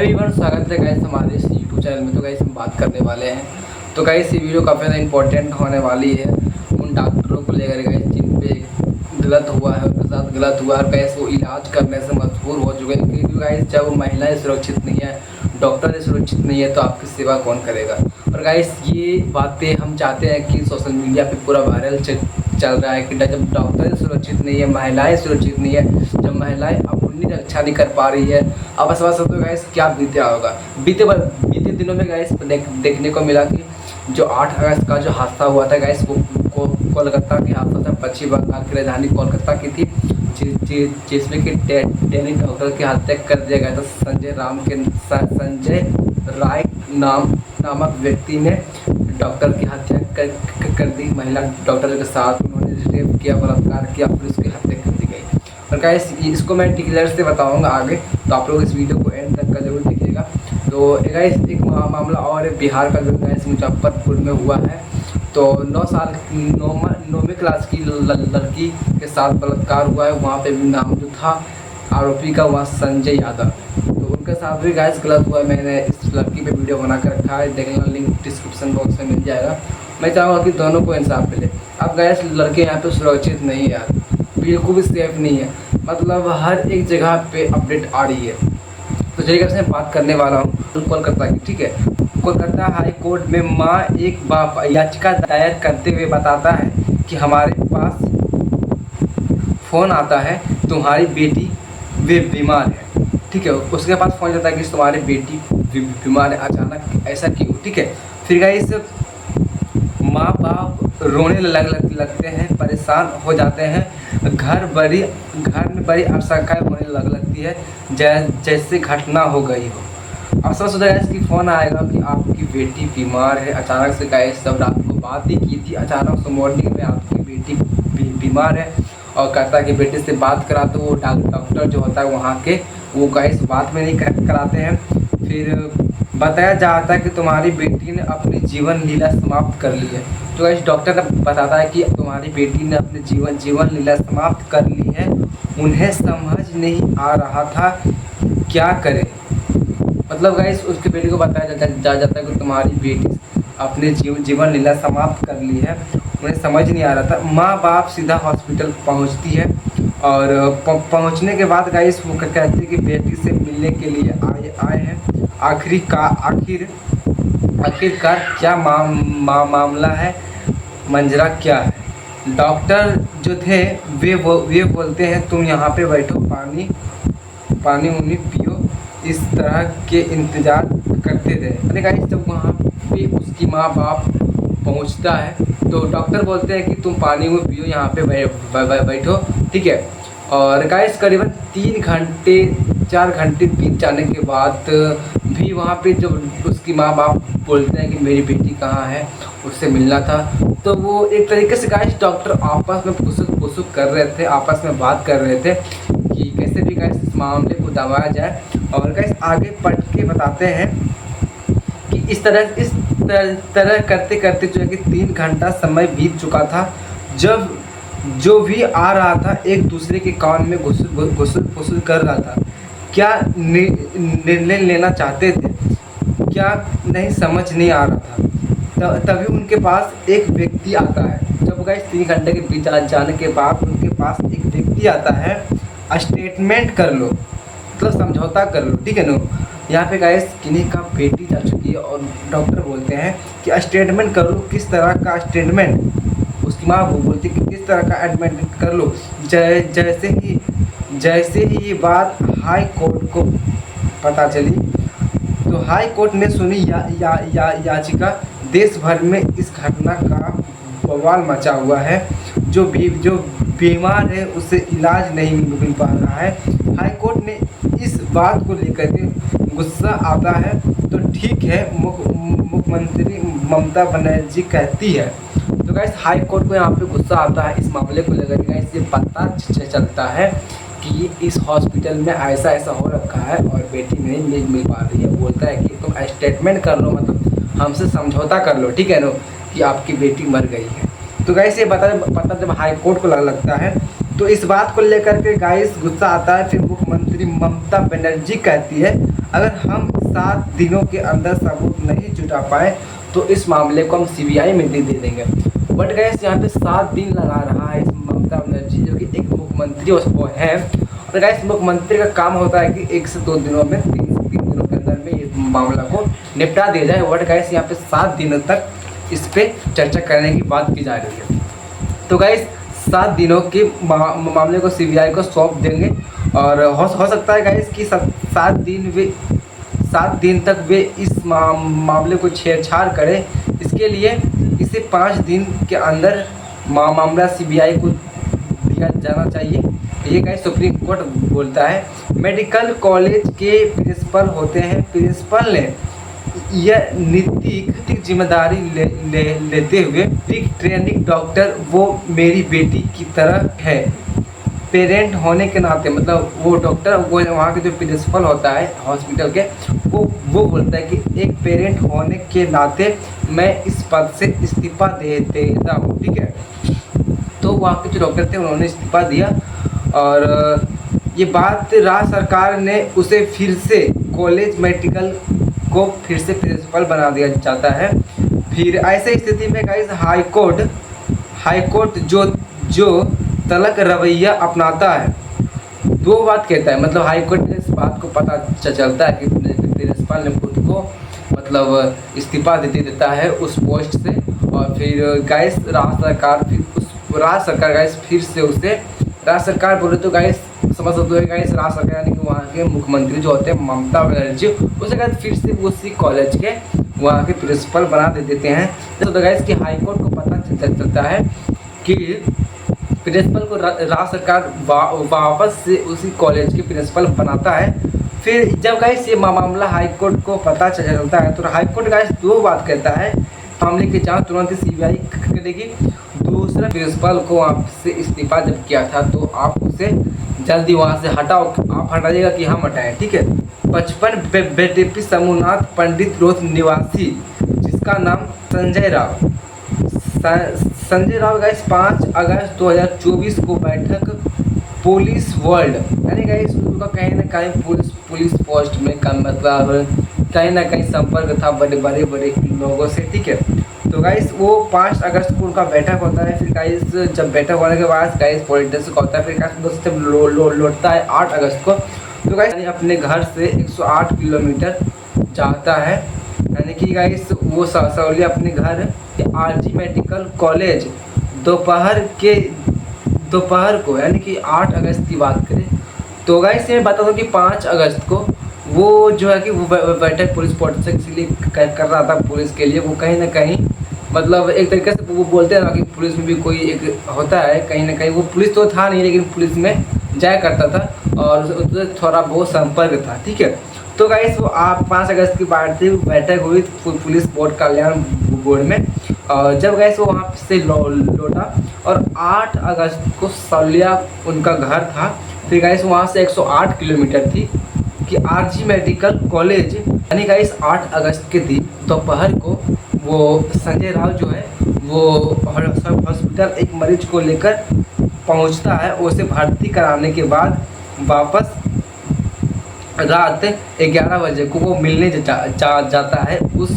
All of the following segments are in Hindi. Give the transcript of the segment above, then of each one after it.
एवरीवन, स्वागत है गाइस हमारे इस यूट्यूब चैनल में। तो गाइस हम बात करने वाले हैं, तो गाइस ये वीडियो काफ़ी ज़्यादा इंपॉर्टेंट होने वाली है उन डॉक्टरों को लेकर गाइस जिन पे गलत हुआ है, उनके साथ गलत हुआ है। गाइस वो इलाज करने से मजबूर हो चुके हैं, क्योंकि गाइस जब महिलाएं सुरक्षित नहीं है, डॉक्टर सुरक्षित नहीं है, तो आपकी सेवा कौन करेगा। और गाइस ये बातें हम चाहते हैं कि सोशल मीडिया पे पूरा वायरल चल रहा है कि जब डॉक्टर सुरक्षित नहीं है, महिलाएं सुरक्षित नहीं है, जब महिलाएं अपनी रक्षा नहीं कर पा रही है, अब इस बात तो गाइस क्या बीता होगा। बीते दिनों में गाइस देखने को मिला कि जो 8 अगस्त का जो हादसा हुआ था गाइस, वो कोलकाता के हादसा था, पश्चिम बंगाल की राजधानी कोलकाता की थी, जिसमें कि टेनिस डॉक्टर की हत्या कर दिया गया था। संजय राय नामक व्यक्ति ने डॉक्टर की हत्या कर दी। महिला डॉक्टर के साथ उन्होंने रेप किया, बलात्कार किया, फिर उसकी हत्या कर दी गई। और गाइस इसको मैं डिटेल से बताऊंगा आगे, तो आप लोग इस वीडियो को एंड तक का जरूर देखिएगा। तो गाइस एक मामला और है बिहार का, जो गाइस मुजफ्फरपुर में हुआ है। तो 9वीं क्लास की लड़की के साथ बलात्कार हुआ है। वहाँ पे भी नाम जो था आरोपी का वहाँ संजय यादव, तो उनके साथ भी गाइस गलत हुआ है। मैंने इस लड़की पे वीडियो बना कर रखा है, देखना, लिंक डिस्क्रिप्शन बॉक्स में मिल जाएगा। मैं चाहूँगा कि दोनों को इंसाफ मिले। अब गाइस लड़के यहाँ पे सुरक्षित नहीं है यार, बिल्कुल भी सेफ नहीं है, मतलब हर एक जगह पे अपडेट आ रही है। तो चलिए से बात करने वाला हूँ कोलकाता की, ठीक है। कोलकाता हाई कोर्ट में माँ एक बाप याचिका दायर करते हुए बताता है कि हमारे पास फ़ोन आता है, तुम्हारी बेटी वे बीमार है, ठीक है। उसके पास फ़ोन जाता है कि तुम्हारी बेटी बीमार है, अचानक ऐसा क्यों, ठीक है। फिर गाइस माँ बाप रोने लगते हैं, परेशान हो जाते हैं, घर में बड़ी आशंकाएं होने लगती है, जैसे घटना हो गई हो। अब समझ होता है इसकी फ़ोन आएगा कि आपकी बेटी बीमार है। अचानक से गाइस सब रात को बात ही की थी, अचानक से मॉर्निंग में आपकी बेटी बीमार है, और कहता है कि बेटी से बात करा। तो वो डॉक्टर जो होता है वहाँ के, वो गाइस बात में नहीं कराते हैं। फिर बताया जाता है कि तुम्हारी बेटी ने अपनी जीवन लीला समाप्त कर ली है। तो गाइस डॉक्टर बताता है कि तुम्हारी बेटी ने अपनी जीवन लीला समाप्त कर ली है। उन्हें समझ नहीं आ रहा था क्या करे। मतलब गाइस उसके बेटी को बताया जाता है कि तुम्हारी बेटी अपने जीवन लीला समाप्त कर ली है, उन्हें समझ नहीं आ रहा था। माँ बाप सीधा हॉस्पिटल पहुंचती है, और पहुंचने के बाद गाइस वो कहते हैं कि बेटी से मिलने के लिए आए हैं। आखिरकार क्या मामला है, मंजरा क्या है। डॉक्टर जो थे वे बोलते हैं तुम यहाँ पे बैठो, पानी उनी पियो, इस तरह के इंतज़ार करते थे। अरे गाइस जब वहाँ पे उसकी माँ बाप पहुँचता है, तो डॉक्टर बोलते हैं कि तुम पानी में पियो, यहाँ पे बैठो, ठीक है। और गाइस करीबन 4 घंटे बीत जाने के बाद भी वहाँ पे जब उसकी माँ बाप बोलते हैं कि मेरी बेटी कहाँ है, उससे मिलना था, तो वो एक तरीके से गाइस डॉक्टर आपस में फुसुक कर रहे थे, आपस में बात कर रहे थे कि कैसे भी गाइस इस मामले को दबाया जाए। और गाइस आगे पढ़ के बताते हैं कि इस तरह करते करते जो है कि 3 घंटा समय बीत चुका था, जब जो भी आ रहा था एक दूसरे के कान में घुसुल कर रहा था। क्या निर्णय लेना चाहते थे, क्या नहीं समझ नहीं आ रहा था। तभी उनके पास एक व्यक्ति आता है। जब गाइस 3 घंटे के बीत जाने के बाद उनके पास एक व्यक्ति आता है, स्टेटमेंट कर लो, मतलब समझौता कर लो, ठीक है नो। यहाँ पे गाइस किन्हीं का बेटी जा चुकी है, और डॉक्टर बोलते हैं कि स्टेटमेंट कर लो। किस तरह का स्टेटमेंट, उसकी माँ वो बोलती है कि किस तरह का एडमेंट कर लो। जैसे ही ये बात हाई कोर्ट को पता चली, तो हाई कोर्ट ने सुनी याचिका। देश भर में इस घटना का बवाल मचा हुआ है। जो बीमार है उसे इलाज नहीं मिल पा रहा है। हाई कोर्ट ने इस बात को लेकर के गुस्सा आता है, तो ठीक है, मुख्यमंत्री ममता बनर्जी कहती है। तो गाइस हाई कोर्ट को यहाँ पे गुस्सा आता है इस मामले को लेकर के। गाइस ये पता चलता है कि इस हॉस्पिटल में ऐसा हो रखा है, और बेटी नहीं मिल पा रही है। बोलता है कि तुम स्टेटमेंट कर लो, मतलब हमसे समझौता कर लो, ठीक है नो, कि आपकी बेटी मर गई है। तो गाइस ये पता जब हाई कोर्ट को लगता है, तो इस बात को लेकर के गाइस गुस्सा आता है। फिर मुख्यमंत्री ममता बनर्जी कहती है अगर हम 7 दिनों के अंदर सबूत नहीं जुटा पाए तो इस मामले को हम सीबीआई में दे देंगे। बट गाइस यहाँ पे 7 दिन लगा रहा है इस ममता बनर्जी जो कि एक मुख्यमंत्री वो है। और गाइस मुख्यमंत्री का काम होता है कि 1 से 2 दिनों में 3 से 3 दिनों के अंदर में इस मामला को निपटा दिया जाए। बट गाइस यहाँ पे 7 दिनों तक इस पर चर्चा करने की बात की जा रही है। तो गाइस 7 दिनों के मामले को सीबीआई को सौंप देंगे और हो सकता है गाइस कि 7 दिन तक वे इस मामले को छेड़छाड़ करें। इसके लिए इसे 5 दिन के अंदर मामला सीबीआई को दिया जाना चाहिए। ये गाइस सुप्रीम कोर्ट बोलता है। मेडिकल कॉलेज के प्रिंसिपल होते हैं, प्रिंसिपल ने यह नैतिक जिम्मेदारी लेते हुए ट्रेनिंग डॉक्टर वो मेरी बेटी की तरह है। पेरेंट होने के नाते मतलब वो डॉक्टर वो वहाँ के जो प्रिंसिपल होता है हॉस्पिटल के वो बोलता है कि एक पेरेंट होने के नाते मैं इस पद से इस्तीफा दे देता हूँ। ठीक है, तो वहाँ के जो डॉक्टर थे उन्होंने इस्तीफा दिया और ये बात राज्य सरकार ने उसे फिर से कॉलेज मेडिकल को फिर से प्रिंसिपल बना दिया जाता है। फिर ऐसे स्थिति में गाइस हाईकोर्ट जो तलक रवैया अपनाता है, 2 बात कहता है। मतलब हाईकोर्ट ने इस बात को पता चलता है कि प्रिंसिपल ने खुद को मतलब इस्तीफा दे देता है उस पोस्ट से। और फिर गाइस राज्य सरकार गाइस फिर से उसे राज्य सरकार बोले तो गाइस समझ सकते हो गाइस राज्य सरकार यानी कि वहाँ के मुख्यमंत्री जो होते हैं ममता बनर्जी उसे गाइस फिर से उसी कॉलेज के वहाँ के प्रिंसिपल बना देते हैं। तो गाइस कि हाईकोर्ट को पता चलता है कि प्रिंसिपल को राज्य सरकार वापस से उसी कॉलेज के प्रिंसिपल बनाता है। फिर जब गाइस ये मामला हाईकोर्ट को पता चलता है तो हाईकोर्ट गाइस 2 बात कहता है। मामले की जांच तुरंत ही सीबीआई करेगी। दूसरा, प्रिंसिपल को आपसे इस्तीफा जब किया था तो आप उसे जल्दी वहाँ से हटाओ। आप हटाइएगा कि हम हटाएं। ठीक है, 55 बेटेपी समूहनाथ पंडित रोड निवासी जिसका नाम संजय राव गाइस 5 अगस्त 2024 को बैठक पुलिस वर्ल्ड यानी गाइस उनका कहीं ना कहीं पुलिस पोस्ट में का मतलब कहीं ना कहीं संपर्क था बड़े लोगों से। ठीक है, तो गाइस वो 5 अगस्त को उनका बैठक होता है। फिर गाइस जब बैठक होने के बाद गाइस पॉलिटिक्स का होता है। फिर गाइस जब लौटता है 8 अगस्त को तो गाइस अपने घर से 108 किलोमीटर जाता है। यानी कि गाइस वो सौली अपने घर आरजी मेडिकल कॉलेज दोपहर को यानी कि 8 अगस्त की बात करें तो गाइस मैं बता दूं कि 5 अगस्त को वो जो है कि वो बैठक पुलिस पोस्ट से इसीलिए कर रहा था पुलिस के लिए। वो कहीं ना कहीं मतलब एक तरीके से वो बोलते हैं ना कि पुलिस में भी कोई एक होता है कहीं ना कहीं। वो पुलिस तो था नहीं लेकिन पुलिस में जाया करता था और उससे थोड़ा बहुत संपर्क था। ठीक है, तो गाइस वो 5 अगस्त की बैठक हुई पुलिस बोर्ड कल्याण बोर्ड में। और जब गाइस वो वहाँ से लौटा और 8 अगस्त को सौलिया उनका घर था। फिर गाइस वहाँ से 108 किलोमीटर थी कि आरजी मेडिकल कॉलेज यानी गाइस 8 अगस्त के दिन दोपहर को वो संजय राव जो है वो हॉस्पिटल एक मरीज को लेकर पहुंचता है। उसे भर्ती कराने के बाद वापस रात 11 बजे को वो मिलने जाता है उस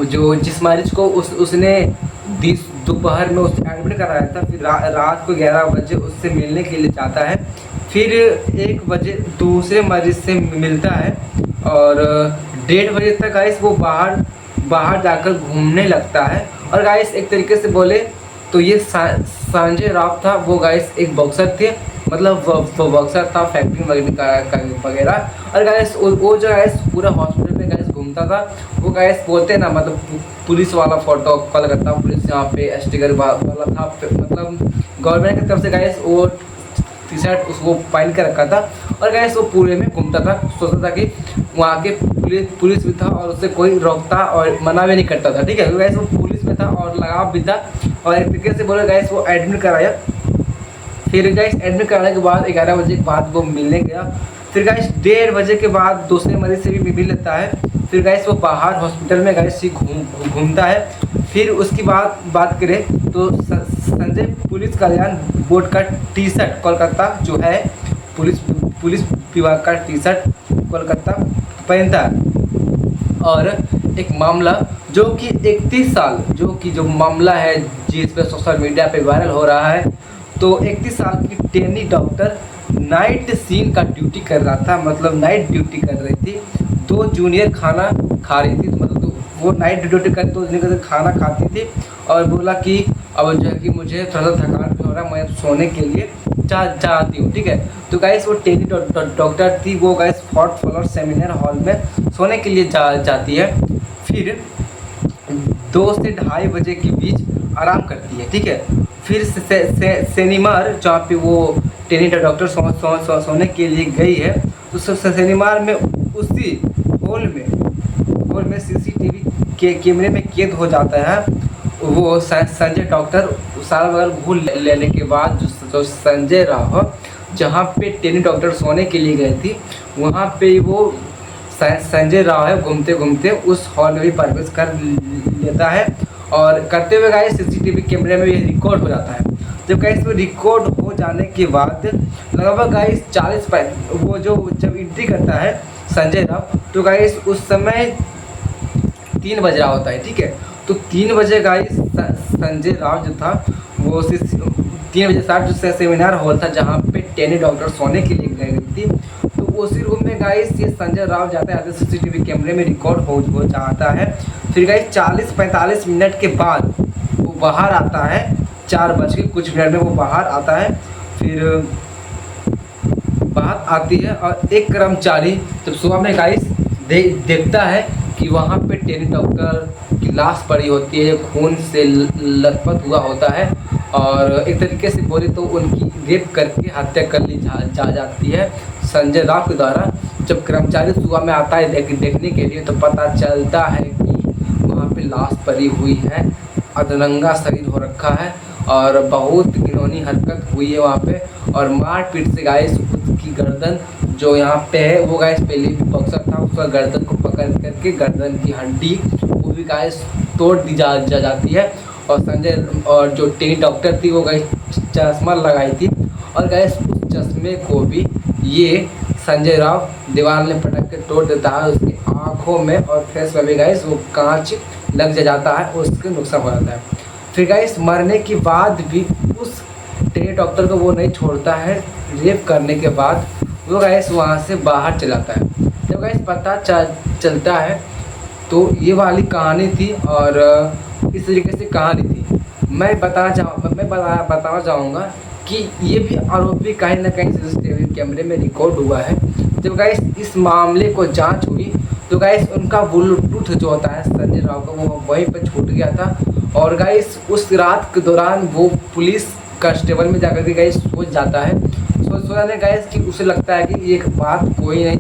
जो जिस मरीज को उसने दोपहर में उसे एडमिट कराया था। फिर रात को 11 बजे उससे मिलने के लिए जाता है। फिर 1 बजे दूसरे मरीज से मिलता है और 1:30 बजे तक गाइस वो बाहर जाकर घूमने लगता है। और गाइस एक तरीके से बोले तो ये संजय राव था वो गाइस एक बॉक्सर थे। मतलब वो बॉक्सर था फैक्ट्री वगैरह। और गाइस वो जो गाइस पूरा हॉस्पिटल में गाइस घूमता था। वो गाइस बोलते हैं ना मतलब पुलिस वाला फोटो कलकत्ता पुलिस यहाँ पे स्टिकर वाला था। मतलब गवर्नमेंट की तरफ से गाइस वो टी-शर्ट उसको पहन के रखा था। और गाइस वो पूरे में घूमता था। सोचता था कि वहाँ के पुलिस भी था और उससे कोई रोकता और मना भी नहीं करता था। ठीक है, गाइस वो पुलिस में था और लगाव भी था। और एक तरीके से बोले गाइस वो एडमिट कराया। फिर गाइस एडमिट कराने के बाद 11 बजे के बाद वो मिलने गया। फिर गाइस 1:30 बजे के बाद दूसरे मरीज से भी मिल लेता है। फिर गाइस वो बाहर हॉस्पिटल में गाइस घूमता है। फिर उसकी बात करें तो संजय पुलिस कल्याण बोर्ड का टी-शर्ट कोलकाता जो है पुलिस विभाग का टी-शर्ट कोलकाता पहनता है। और एक मामला जो कि 31 साल जो मामला है जिस पर सोशल मीडिया पे वायरल हो रहा है, तो 31 साल की टेनी डॉक्टर नाइट सीन का ड्यूटी कर रहा था, मतलब नाइट ड्यूटी कर रही थी। 2 जूनियर खाना खा रही थी, मतलब वो नाइट ड्यूटी कर 2 जूनियर खाना खाती थी और बोला कि अब जो है कि मुझे थोड़ा सा थकान भी हो रहा है, मैं सोने के लिए चाहती हूँ। ठीक है, तो गाइस वो टेनी डॉक्टर थी, वो guys 4th floor seminar hall में सोने के लिए जाती है। फिर 2 से 2:30 बजे के बीच आराम करती है। ठीक है, फिर शनिवार जहाँ पे वो टेनी डॉक्टर सोने के लिए गई है, तो शनिवार में उसी हॉल में सीसीटीवी के कैमरे में कैद हो जाता है वो संजय डॉक्टर। साल बगल घूम लेने के बाद जो संजय राव जहाँ पे टेनी डॉक्टर सोने के लिए गए थी, वहाँ पे वो संजय राव है घूमते घूमते उस हॉल में भी प्रवेश कर लेता है। और करते हुए गाइस सीसीटीवी कैमरे में ये रिकॉर्ड हो जाता है। जब गाइस वो रिकॉर्ड हो जाने के बाद लगभग गाइस 40 वो जो जब एंट्री करता है संजय राव, तो गाइस उस समय 3 बज रहा होता है। ठीक है, तो 3 बजे गाइस संजय राव जो था वो 3 बजे 60 जो सेमिनार हॉल था जहाँ पे टेनी डॉक्टर सोने के लिए गई थी, तो उसी रूम में गाइस ये संजय राव जाते आते सीसीटीवी कैमरे में रिकॉर्ड हो जाता है। फिर गाइस 40-45 मिनट के बाद वो बाहर आता है, 4 बज के कुछ मिनट में वो बाहर आता है। फिर बात आती है और एक कर्मचारी जब सुबह में गाइस देखता है कि वहाँ पे टेनी डॉक्टर की लाश पड़ी होती है, खून से लथपथ हुआ होता है और एक तरीके से बोले तो उनकी रेप करके हत्या कर ली जाती है संजय राव के द्वारा। जब कर्मचारी सुबह में आता है देखने के लिए, तो पता चलता है कि वहाँ पे लाश पड़ी हुई है, अधरंगा शरीर हो रखा है और बहुत घिनौनी हरकत हुई है वहाँ पे। और मारपीट से गाइस उसकी गर्दन जो यहाँ पे है, वो गाइस पहले भी बॉक्सर था, उसका गर्दन को पकड़ करके गर्दन की हड्डी वो भी गाइस तोड़ दी जाती है। और संजय और जो टेनी डॉक्टर थी वो गाइस चश्मा लगाई थी और गाइस उस चश्मे को भी ये संजय राव दीवार में पटक के तोड़ देता है। उसकी आँखों में और फेस में भी गाइस वो कांच लग जाता है, उसके नुकसान हो जाता है। फिर गाइस मरने के बाद भी उस टेनी डॉक्टर को वो नहीं छोड़ता है। रेप करने के बाद वो गाइस वहाँ से बाहर चला जाता है। जब गाइस पता चलता है तो ये वाली कहानी थी और इस तरीके से कहानी थी। मैं बताना चाहूँगा कि ये भी आरोपी कहीं ना कहीं सीसीटीवी कैमरे में रिकॉर्ड हुआ है। जब गाइस इस मामले को जांच हुई तो गाइस उनका ब्लूटूथ जो होता है संजय राव का वो वहीं पर छूट गया था। और गाइस उस रात के दौरान वो पुलिस कांस्टेबल में जाकर के गाइस सोच जाता है, सोचने गाइस कि उसे लगता है कि ये बात कोई नहीं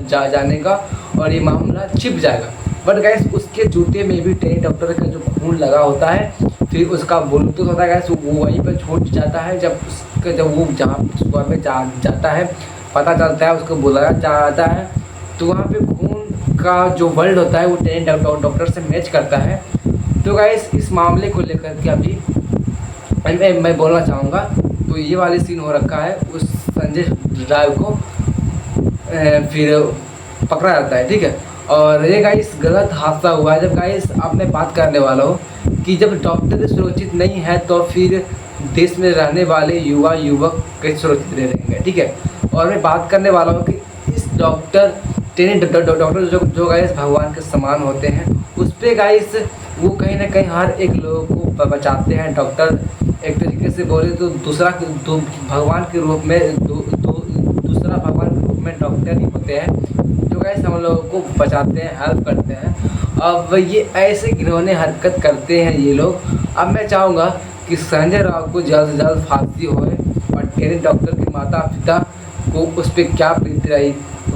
जानेगा और ये मामला छिप जाएगा। बट गाइस उसके जूते में भी टेनी डॉक्टर का जो खून लगा होता है, फिर उसका ब्लूटूथ होता है गाइस वो वहीं पर छूट जाता है। जब वो जहाँ सुबह में जाता है, पता चलता है उसको बुलाया जाता है, तो वहाँ पे खून का जो वर्ल्ड होता है वो टेनी डॉक्टर से मैच करता है। तो गाइस इस मामले को लेकर के अभी मैं बोलना चाहूँगा, तो ये वाली सीन हो रखा है, उस संजय राव को फिर पकड़ा जाता है। ठीक है, और ये गाइस गलत हादसा हुआ है। जब गाइस अब मैं बात करने वाला हूँ कि जब डॉक्टर सुरक्षित नहीं है तो फिर देश में रहने वाले युवक कैसे सुरक्षित रहेंगे। ठीक है, और मैं बात करने वाला हूँ कि इस डॉक्टर टेनी डॉक्टर जो गाइस भगवान के समान होते हैं, उस पर गाइस वो कहीं ना कहीं हर एक लोगों को बचाते हैं। डॉक्टर एक तरीके से बोले तो भगवान के रूप में दूसरा भगवान के रूप में डॉक्टर ही होते हैं जो गाइस हम लोगों को बचाते हैं, हेल्प करते हैं। अब ये ऐसे घिनौने हरकत करते हैं ये लोग। अब मैं चाहूँगा कि संजय राव को जल्द से जल्द फांसी होए और टेनी डॉक्टर के माता पिता को उस पर क्या बीत रही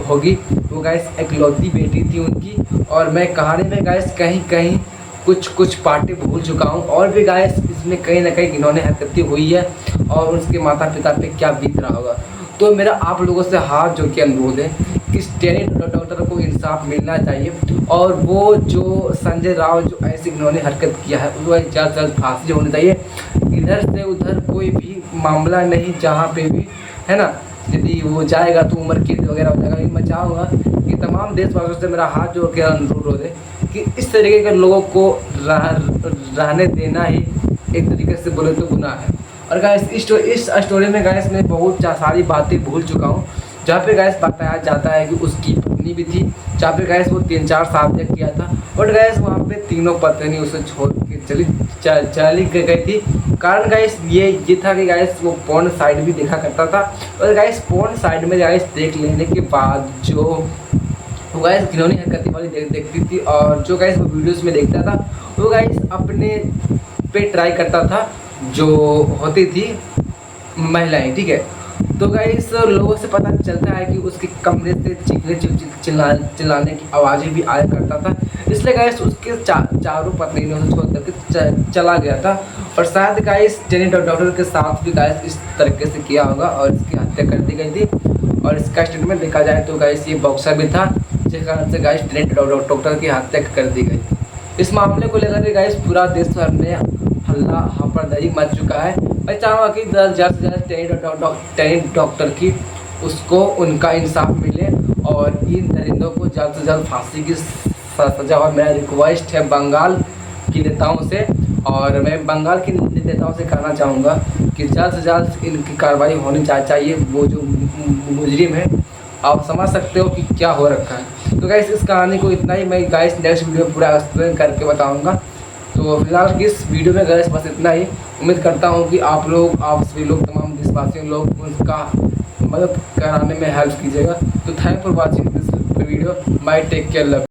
होगी। वो गाइस इकलौती बेटी थी उनकी, और मैं कहानी में गाइस कहीं कहीं कुछ पार्टी भूल चुका हूँ, और भी गाइस इसमें कहीं ना कहीं घिनौने हरकतें हुई है और उसके माता पिता पे क्या बीत रहा होगा। तो मेरा आप लोगों से हाथ जोड़ के अनुरोध है कि टेनी डॉक्टर को इंसाफ मिलना चाहिए और वो जो संजय राव जो ऐसी घिनौनी हरकत किया है उसको जल्द से जल्द फांसी होनी चाहिए। इधर से उधर कोई भी मामला नहीं, जहाँ पे भी है ना, यदि वो जाएगा तो उम्र कैद वगैरह हो जाएगा। लेकिन मैं चाहूँगा कि तमाम देशवासियों से मेरा हाथ जोड़ के अनुरोध है कि इस तरीके के लोगों को रहने देना ही एक तरीके से बोले तो गुनाह है। और गाइस इस स्टोरी में गाइस मैं बहुत सारी बातें भूल चुका हूँ, जहाँ पे गाइस बताया जाता है कि उसकी पत्नी भी थी, जहाँ पे गाइस वो 3-4 साल तक किया था। बट गाइस वहाँ पे तीनों पत्नी उसे छोड़ के चली गई थी। कारण गाइस ये था कि गाइस वो पोर्न साइट भी देखा करता था, और गाइस पोर्न साइट में गाइस देख लेने के बाद जो वो गाइस घिनौनी हरकतें वाली देखती थी, और जो गाइस वो वीडियोस में देखता था वो गाइस अपने पे ट्राई करता था जो होती थी महिलाएं, ठीक है। तो गाइस लोगों से पता चलता है कि उसके कमरे से चीखने चिल्लाने की आवाज़ें भी आया करता था, इसलिए गाइस उसके चारों पत्नी ने उसे छोड़ करके चला गया था। और शायद गाइस जेनी डॉक्टर के साथ भी गाइस इस तरीके से किया होगा और इसकी हत्या कर दी गई थी। और इसका स्टेटमेंट देखा जाए तो गाइस ये बॉक्सर भी था, जिस कारण से गाइस जेनी डॉक्टर की हत्या कर दी गई। इस मामले को लेकर के गाइस पूरा देश भर में हल्ला हापड़दही मच चुका है। मैं चाहूँगा कि ज़्यादा से ज़्यादा टेनी डॉक्टर की उसको उनका इंसाफ मिले और इन दरिंदों को जल्द से जल्द फांसी की सजा। और मेरा रिक्वेस्ट है बंगाल के नेताओं से, और मैं बंगाल के नेताओं से कहना चाहूँगा कि जल्द से जल्द इनकी कार्रवाई होनी चाहिए। वो जो मुजरिम है, आप समझ सकते हो कि क्या हो रखा है। तो गाइस इस कहानी को इतना ही, मैं गाइस नेक्स्ट वीडियो में पूरा एक्सप्लेन करके बताऊँगा। तो फिलहाल इस वीडियो में गाइस बस इतना ही। उम्मीद करता हूँ कि आप सभी लोग तमाम देशवासियों लोग उनका मदद कराने में हेल्प कीजिएगा। तो thank for watching this video. My take care, love.